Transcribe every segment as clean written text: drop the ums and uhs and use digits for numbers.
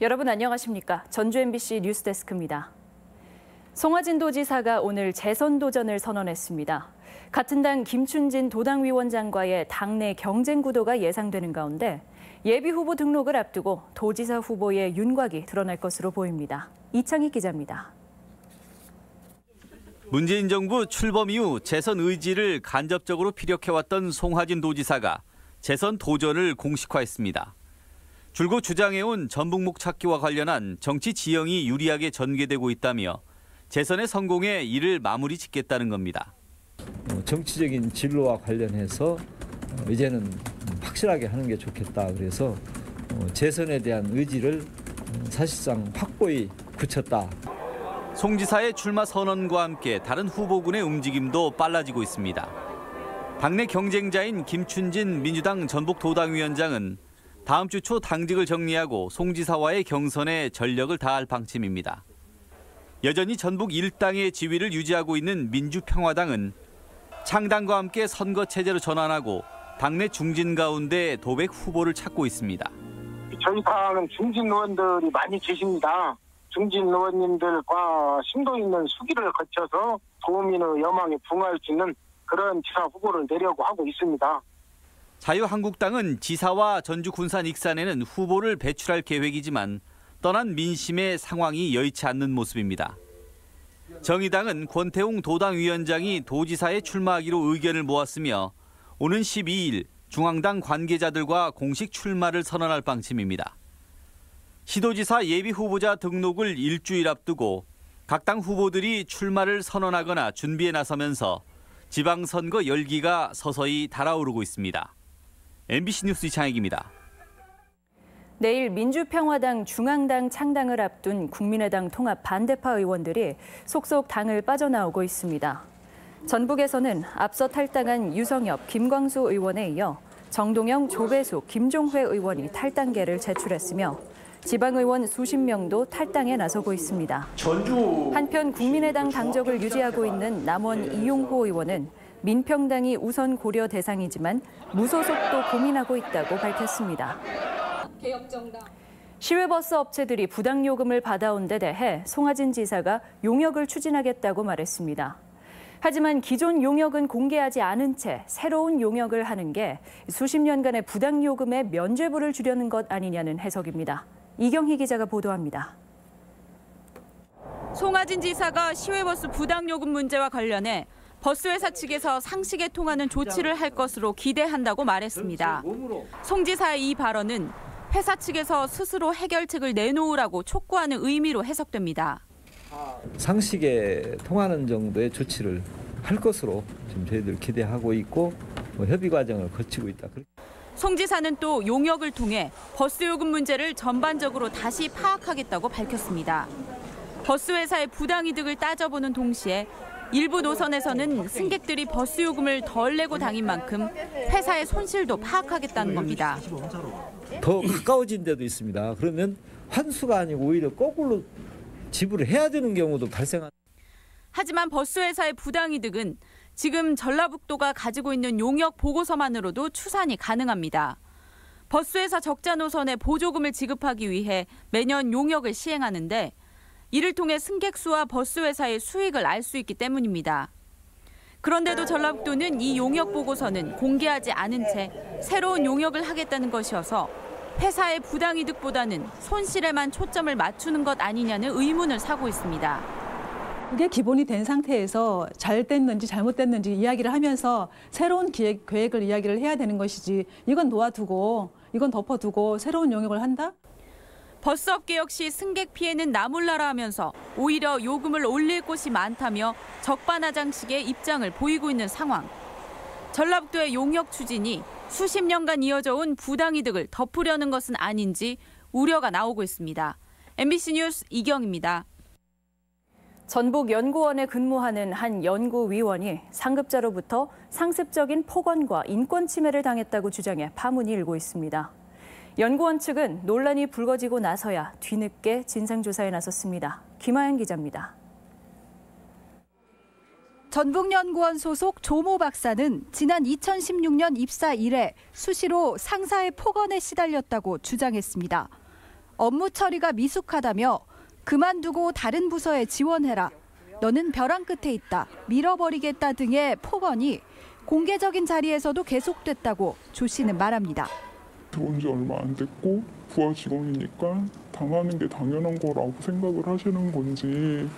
여러분 안녕하십니까? 전주 MBC 뉴스데스크입니다. 송하진 도지사가 오늘 재선 도전을 선언했습니다. 같은 당 김춘진 도당위원장과의 당내 경쟁 구도가 예상되는 가운데 예비 후보 등록을 앞두고 도지사 후보의 윤곽이 드러날 것으로 보입니다. 이창희 기자입니다. 문재인 정부 출범 이후 재선 의지를 간접적으로 피력해왔던 송하진 도지사가 재선 도전을 공식화했습니다. 줄곧 주장해온 전북목 찾기와 관련한 정치 지형이 유리하게 전개되고 있다며 재선의 성공에 이를 마무리 짓겠다는 겁니다. 정치적인 진로와 관련해서 이제는 확실하게 하는 게 좋겠다. 그래서 재선에 대한 의지를 사실상 확고히 굳혔다. 송 지사의 출마 선언과 함께 다른 후보군의 움직임도 빨라지고 있습니다. 당내 경쟁자인 김춘진 민주당 전북도당위원장은 다음 주 초 당직을 정리하고 송 지사와의 경선에 전력을 다할 방침입니다. 여전히 전북 1당의 지위를 유지하고 있는 민주평화당은 창당과 함께 선거 체제로 전환하고 당내 중진 가운데 도백 후보를 찾고 있습니다. 저희 당은 중진 의원들이 많이 계십니다. 중진 의원님들과 심도 있는 수기를 거쳐서 도민의 여망에 부응할 수 있는 그런 지사 후보를 내려고 하고 있습니다. 자유한국당은 지사와 전주 군산 익산에는 후보를 배출할 계획이지만 떠난 민심의 상황이 여의치 않는 모습입니다. 정의당은 권태웅 도당위원장이 도지사에 출마하기로 의견을 모았으며 오는 12일 중앙당 관계자들과 공식 출마를 선언할 방침입니다. 시도지사 예비 후보자 등록을 일주일 앞두고 각 당 후보들이 출마를 선언하거나 준비에 나서면서 지방선거 열기가 서서히 달아오르고 있습니다. MBC 뉴스 이창익입니다. 내일 민주평화당 중앙당 창당을 앞둔 국민의당 통합 반대파 의원들이 속속 당을 빠져나오고 있습니다. 전북에서는 앞서 탈당한 유성엽, 김광수 의원에 이어 정동영, 조배수, 김종회 의원이 탈당계를 제출했으며 지방의원 수십 명도 탈당에 나서고 있습니다. 한편 국민의당 당적을 유지하고 있는 남원 이용호 의원은 민평당이 우선 고려 대상이지만 무소속도 고민하고 있다고 밝혔습니다. 시외버스 업체들이 부당요금을 받아온 데 대해 송하진 지사가 용역을 추진하겠다고 말했습니다. 하지만 기존 용역은 공개하지 않은 채 새로운 용역을 하는 게 수십 년간의 부당요금의 면죄부를 주려는 것 아니냐는 해석입니다. 이경희 기자가 보도합니다. 송하진 지사가 시외버스 부당요금 문제와 관련해 버스회사 측에서 상식에 통하는 조치를 할 것으로 기대한다고 말했습니다. 송 지사의 이 발언은 회사 측에서 스스로 해결책을 내놓으라고 촉구하는 의미로 해석됩니다. 상식에 통하는 정도의 조치를 할 것으로 지금 저희들 기대하고 있고 협의 과정을 거치고 있다. 송 지사는 또 용역을 통해 버스 요금 문제를 전반적으로 다시 파악하겠다고 밝혔습니다. 버스 회사의 부당이득을 따져보는 동시에 일부 노선에서는 승객들이 버스 요금을 덜 내고 다닌 만큼 회사의 손실도 파악하겠다는 겁니다. 더 가까워진 데도 있습니다. 그러면 환수가 아니고 오히려 거꾸로 지불을 해야 되는 경우도 발생합니다. 하지만 버스 회사의 부당이득은 지금 전라북도가 가지고 있는 용역 보고서만으로도 추산이 가능합니다. 버스 회사 적자 노선에 보조금을 지급하기 위해 매년 용역을 시행하는데 이를 통해 승객 수와 버스 회사의 수익을 알 수 있기 때문입니다. 그런데도 전라북도는 이 용역 보고서는 공개하지 않은 채 새로운 용역을 하겠다는 것이어서 회사의 부당이득보다는 손실에만 초점을 맞추는 것 아니냐는 의문을 사고 있습니다. 그게 기본이 된 상태에서 잘 됐는지 잘못됐는지 이야기를 하면서 새로운 계획을 이야기를 해야 되는 것이지 이건 놓아두고 이건 덮어두고 새로운 용역을 한다? 버스업계 역시 승객 피해는 나몰라라 하면서 오히려 요금을 올릴 곳이 많다며 적반하장식의 입장을 보이고 있는 상황. 전라북도의 용역 추진이 수십 년간 이어져 온 부당이득을 덮으려는 것은 아닌지 우려가 나오고 있습니다. MBC 뉴스 이경입니다. 전북연구원에 근무하는 한 연구위원이 상급자로부터 상습적인 폭언과 인권 침해를 당했다고 주장해 파문이 일고 있습니다. 연구원 측은 논란이 불거지고 나서야 뒤늦게 진상조사에 나섰습니다. 김하연 기자입니다. 전북연구원 소속 조모 박사는 지난 2016년 입사 이래 수시로 상사의 폭언에 시달렸다고 주장했습니다. 업무 처리가 미숙하다며 그만두고 다른 부서에 지원해라. 너는 벼랑 끝에 있다. 밀어버리겠다 등의 폭언이 공개적인 자리에서도 계속됐다고 조 씨는 말합니다. 들어온 지 얼마 안 됐고 부하 직원이니까 당하는 게 당연한 거라고 생각을 하시는 건지.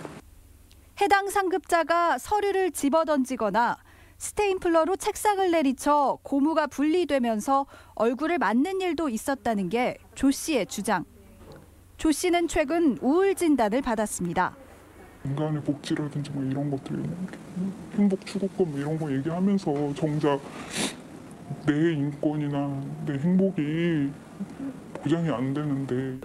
해당 상급자가 서류를 집어던지거나 스테인플러로 책상을 내리쳐 고무가 분리되면서 얼굴을 맞는 일도 있었다는 게 조 씨의 주장. 조 씨는 최근 우울 진단을 받았습니다. 인간의 복지라든지 뭐 이런 것들, 행복 추구권 뭐 이런 거 얘기하면서 정작 내 인권이나 내 행복이 보장이 안 되는데.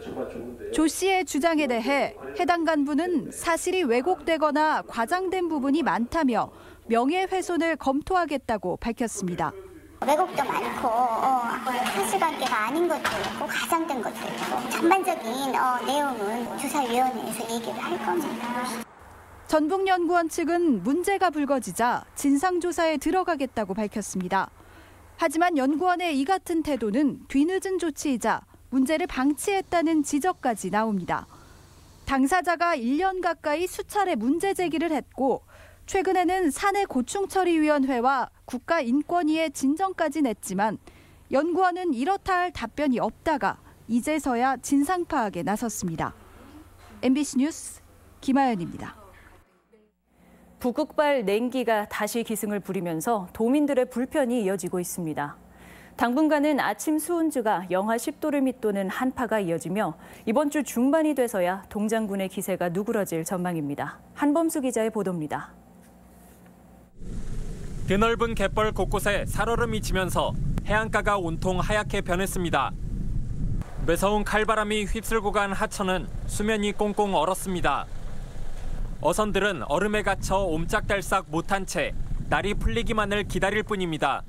조 씨의 주장에 대해 해당 간부는 사실이 왜곡되거나 과장된 부분이 많다며 명예훼손을 검토하겠다고 밝혔습니다. 왜곡도 많고 사실관계가 아닌 것도 있고 과장된 것도 있고 전반적인 내용은 조사위원회에서 얘기를 할 겁니다. 전북연구원 측은 문제가 불거지자 진상조사에 들어가겠다고 밝혔습니다. 하지만 연구원의 이 같은 태도는 뒤늦은 조치이자 문제를 방치했다는 지적까지 나옵니다. 당사자가 1년 가까이 수차례 문제 제기를 했고 최근에는 사내 고충처리위원회와 국가인권위에 진정까지 냈지만 연구원은 이렇다 할 답변이 없다가 이제서야 진상 파악에 나섰습니다. MBC 뉴스 김아연입니다. 북극발 냉기가 다시 기승을 부리면서 도민들의 불편이 이어지고 있습니다. 당분간은 아침 수온주가 영하 10도를 밑도는 한파가 이어지며 이번 주 중반이 돼서야 동장군의 기세가 누그러질 전망입니다. 한범수 기자의 보도입니다. 드넓은 갯벌 곳곳에 살얼음이 지면서 해안가가 온통 하얗게 변했습니다. 매서운 칼바람이 휩쓸고 간 하천은 수면이 꽁꽁 얼었습니다. 어선들은 얼음에 갇혀 옴짝달싹 못한 채 날이 풀리기만을 기다릴 뿐입니다.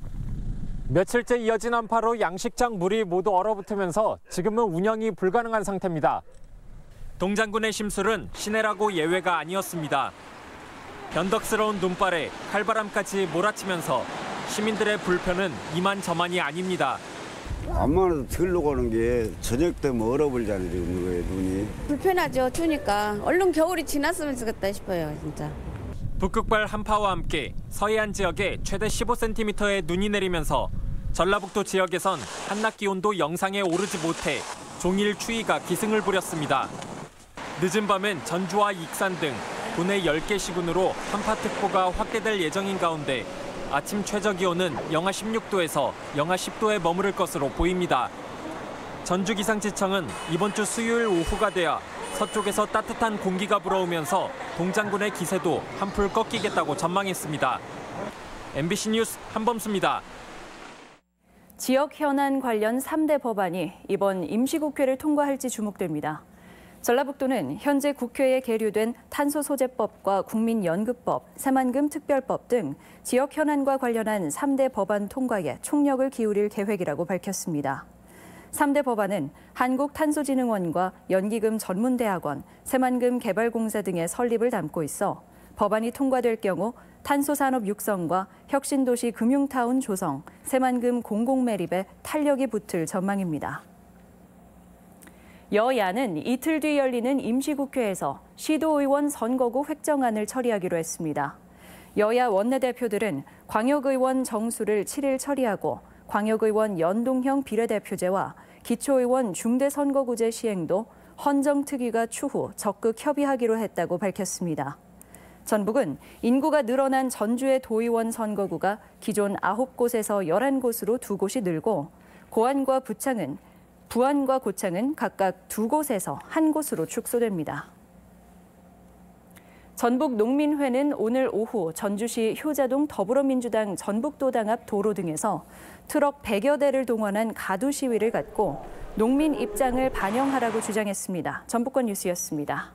며칠째 이어진 한파로 양식장 물이 모두 얼어붙으면서 지금은 운영이 불가능한 상태입니다. 동장군의 심술은 시내라고 예외가 아니었습니다. 변덕스러운 눈발에 칼바람까지 몰아치면서 시민들의 불편은 이만저만이 아닙니다. 암만 해도 들러 가는 게 저녁 되면 얼어버리잖아요, 지금 거예요, 눈이. 불편하죠, 추우니까. 얼른 겨울이 지났으면 좋겠다 싶어요, 진짜. 북극발 한파와 함께 서해안 지역에 최대 15cm의 눈이 내리면서 전라북도 지역에선 한낮 기온도 영상에 오르지 못해 종일 추위가 기승을 부렸습니다. 늦은 밤엔 전주와 익산 등 국내 10개 시군으로 한파특보가 확대될 예정인 가운데 아침 최저기온은 영하 16도에서 영하 10도에 머무를 것으로 보입니다. 전주기상지청은 이번 주 수요일 오후가 돼야 서쪽에서 따뜻한 공기가 불어오면서 동장군의 기세도 한풀 꺾이겠다고 전망했습니다. MBC 뉴스 한범수입니다. 지역 현안 관련 3대 법안이 이번 임시국회를 통과할지 주목됩니다. 전라북도는 현재 국회에 계류된 탄소소재법과 국민연금법, 새만금 특별법 등 지역 현안과 관련한 3대 법안 통과에 총력을 기울일 계획이라고 밝혔습니다. 3대 법안은 한국탄소진흥원과 연기금 전문대학원, 새만금 개발공사 등의 설립을 담고 있어 법안이 통과될 경우 탄소산업 육성과 혁신도시 금융타운 조성, 새만금 공공매립에 탄력이 붙을 전망입니다. 여야는 이틀 뒤 열리는 임시국회에서 시도의원 선거구 획정안을 처리하기로 했습니다. 여야 원내대표들은 광역의원 정수를 7일 처리하고 광역의원 연동형 비례대표제와 기초의원 중대선거구제 시행도 헌정특위가 추후 적극 협의하기로 했다고 밝혔습니다. 전북은 인구가 늘어난 전주의 도의원 선거구가 기존 9곳에서 11곳으로 2곳이 늘고 부안과 고창은 각각 2곳에서 1곳으로 축소됩니다. 전북농민회는 오늘 오후 전주시 효자동 더불어민주당 전북도당 앞 도로 등에서 트럭 100여 대를 동원한 가두 시위를 갖고 농민 입장을 반영하라고 주장했습니다. 전북권 뉴스였습니다.